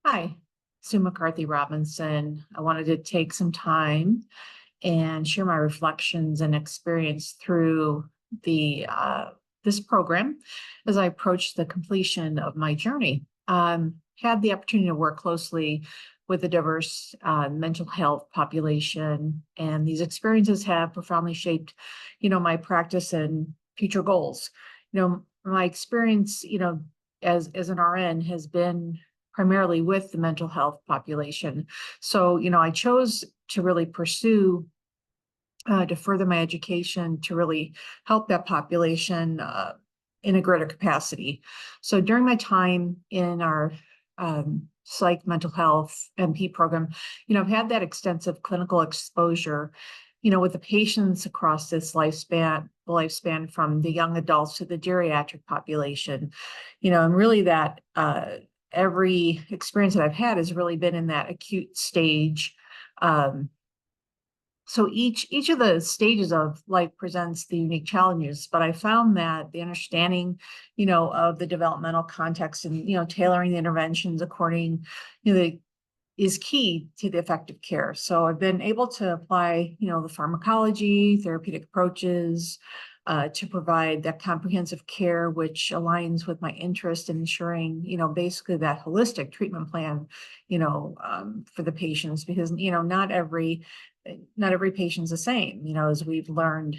Hi, Sue McCarthy Robinson. I wanted to take some time and share my reflections and experience through the this program as I approach the completion of my journey. Had the opportunity to work closely with a diverse mental health population, and these experiences have profoundly shaped, my practice and future goals. My experience, as an RN has been primarily with the mental health population. So, I chose to really pursue to further my education to really help that population in a greater capacity. So during my time in our psych mental health MP program, I've had that extensive clinical exposure, with the patients across this lifespan from the young adults to the geriatric population, and really that every experience that I've had has really been in that acute stage. So each of the stages of life presents the unique challenges, but I found that the understanding, of the developmental context and, tailoring the interventions according, is key to the effective care. So I've been able to apply, the pharmacology, therapeutic approaches, to provide that comprehensive care, which aligns with my interest in ensuring, basically that holistic treatment plan, for the patients, because, not every patient's the same, as we've learned,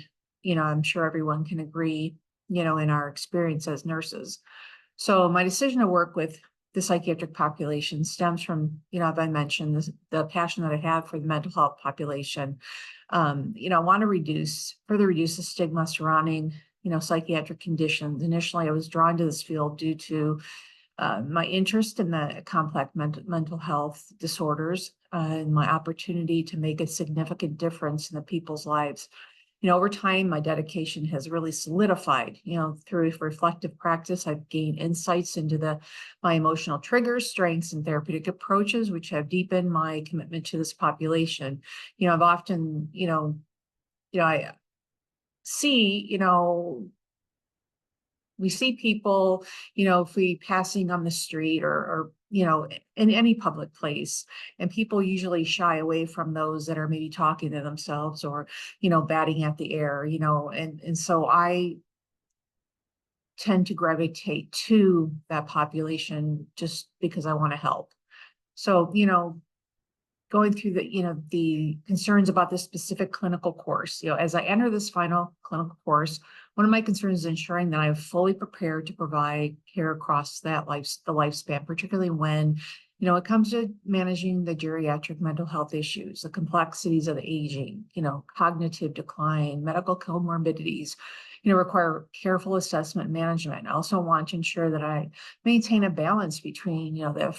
I'm sure everyone can agree, in our experience as nurses. So my decision to work with the psychiatric population stems from, as I mentioned, the passion that I have for the mental health population. I want to further reduce the stigma surrounding, psychiatric conditions. Initially, I was drawn to this field due to my interest in the complex mental health disorders and my opportunity to make a significant difference in the people's lives. Over time, my dedication has really solidified, through reflective practice. I've gained insights into my emotional triggers, strengths, and therapeutic approaches, which have deepened my commitment to this population. I've often, I see, we see people, if we passing on the street or in any public place, and people usually shy away from those that are maybe talking to themselves or, batting at the air, and so I tend to gravitate to that population just because I want to help. So, going through the concerns about this specific clinical course, as I enter this final clinical course, one of my concerns is ensuring that I'm fully prepared to provide care across the lifespan, particularly when, it comes to managing the geriatric mental health issues, the complexities of the aging, cognitive decline, medical comorbidities, require careful assessment and management. I also want to ensure that I maintain a balance between, the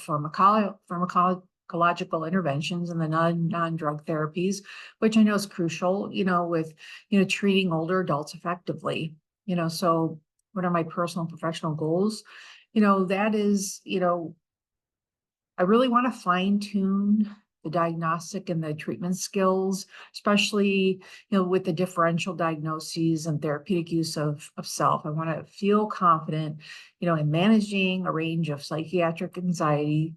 pharmacological interventions and the non-drug therapies, which I know is crucial, with, treating older adults effectively. So what are my personal and professional goals? That is, I really want to fine tune the diagnostic and the treatment skills, especially, with the differential diagnoses and therapeutic use of self. I want to feel confident, in managing a range of psychiatric anxiety,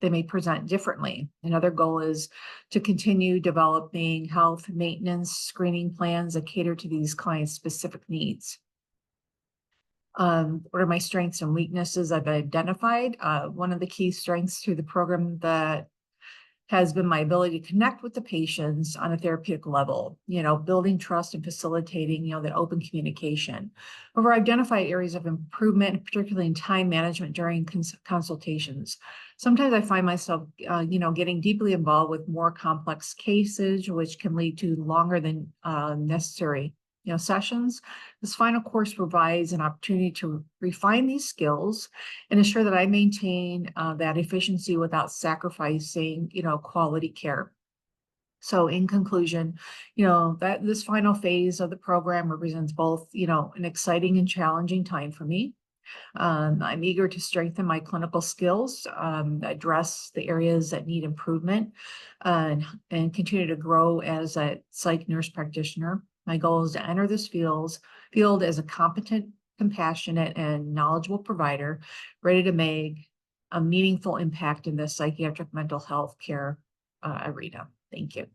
they may present differently. Another goal is to continue developing health maintenance screening plans that cater to these clients' specific needs. What are my strengths and weaknesses I've identified? One of the key strengths through the program that has been my ability to connect with the patients on a therapeutic level, building trust and facilitating, that open communication. Over identified areas of improvement, particularly in time management during consultations. Sometimes I find myself, getting deeply involved with more complex cases, which can lead to longer than necessary, sessions. This final course provides an opportunity to refine these skills and ensure that I maintain that efficiency without sacrificing, quality care. So in conclusion, that this final phase of the program represents both, an exciting and challenging time for me. I'm eager to strengthen my clinical skills, address the areas that need improvement, and continue to grow as a psych nurse practitioner. My goal is to enter this field as a competent, compassionate, and knowledgeable provider, ready to make a meaningful impact in the psychiatric mental health care arena. Thank you.